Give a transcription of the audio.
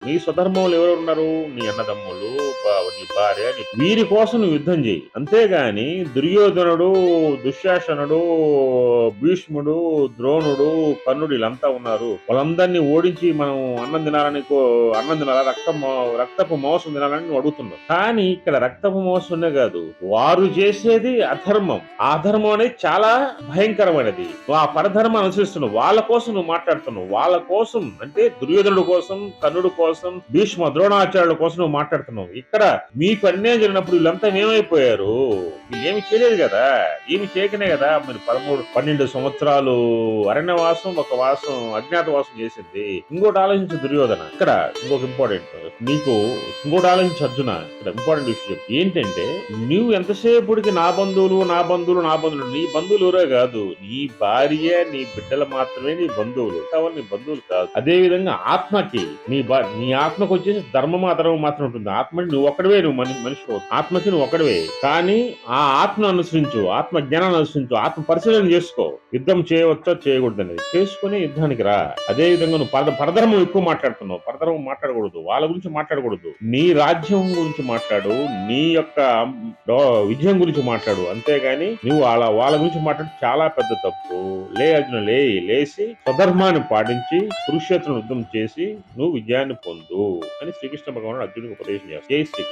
నీ స్వధర్మంలో ఎవరు ఉన్నారు? నీ అన్నదమ్ములు, నీ భార్య, వీరి కోసం నువ్వు యుద్ధం చేయి. అంతేగాని దుర్యోధనుడు, దుశ్శాసనుడు, భీష్ముడు, ద్రోణుడు, కర్ణుడు వీళ్ళంతా ఉన్నారు. వాళ్ళందరినీ ఓడించి మనం అన్నం తినాలా, రక్తపు మాంసం తినాలని నువ్వు అడుగుతున్నావు. కానీ ఇక్కడ రక్తపు మాంసమే కాదు, వారు చేసేది అధర్మం. ఆ అధర్మం అనేది చాలా భయంకరమైనది. ఆ పరధర్మం అనుసరిస్తున్నావు. వాళ్ళ కోసం నువ్వు మాట్లాడుతున్నావు. వాళ్ళ కోసం అంటే దుర్యోధనుడు కోసం, కర్ణుడు కోసం, భీష్మ ద్రోణాచార్యుల కోసం నువ్వు మాట్లాడుతున్నావు. ఇక్కడ మీకు అన్యాయం జరిగినప్పుడు వీళ్ళంతా ఏమైపోయారు? వీళ్ళు ఏమి చేయలేదు కదా. ఏమి చేయకనే కదా మీరు 12 సంవత్సరాలు అరణ్యవాసం, ఒక వాసం అజ్ఞాతవాసం చేసింది. ఇంకోటి ఆలోచించు దుర్యోధన. ఇక్కడ ఇంకొక ఇంపార్టెంట్ నీకు, ఇంకోటి ఆలోచించు అర్జున. ఇక్కడ ఇంపార్టెంట్ విషయం ఏంటంటే, నువ్వు ఎంతసేపుడికి నా బంధువులు, నా బంధువులు, నా బంధువులు, నీ బంధువులు ఎవరే కాదు, నీ భార్య, నీ బిడ్డలు మాత్రమే నీ బంధువులు. నీ బంధువులు కాదు. అదే విధంగా ఆత్మకి నీ ఆత్మకు వచ్చేసి ధర్మం, అధర్మం మాత్రం ఉంటుంది. ఆత్మకి నువ్వు ఒక్కడవే, నువ్వు మనిషి ఆత్మకి నువ్వు ఒక్కడవే. కానీ ఆ ఆత్మను అనుసరించు, ఆత్మ జ్ఞానాన్ని అనుసరించు, ఆత్మ పరిశీలన చేసుకో. యుద్ధం చేయవచ్చో చేయకూడదు అనేది చేసుకుని యుద్ధానికి రా. అదే విధంగా నువ్వు పరధర్మం ఎక్కువ మాట్లాడుతున్నావు. పరధర్మం మాట్లాడకూడదు, వాళ్ళ గురించి మాట్లాడకూడదు. నీ రాజ్యం గురించి మాట్లాడు, నీ యొక్క విజయం గురించి మాట్లాడు. అంతేగాని నువ్వు వాళ్ళ గురించి మాట్లాడు చాలా పెద్ద తప్పు. అర్జున లేచి స్వధర్మాన్ని పాటించి కురుక్షేత్రం యుద్ధం చేసి నువ్వు విజయాన్ని పొందు అని శ్రీకృష్ణ భగవానుడు అర్జునుడికి ఉపదేశం చేస్తాడు. జై శ్రీకృష్ణ.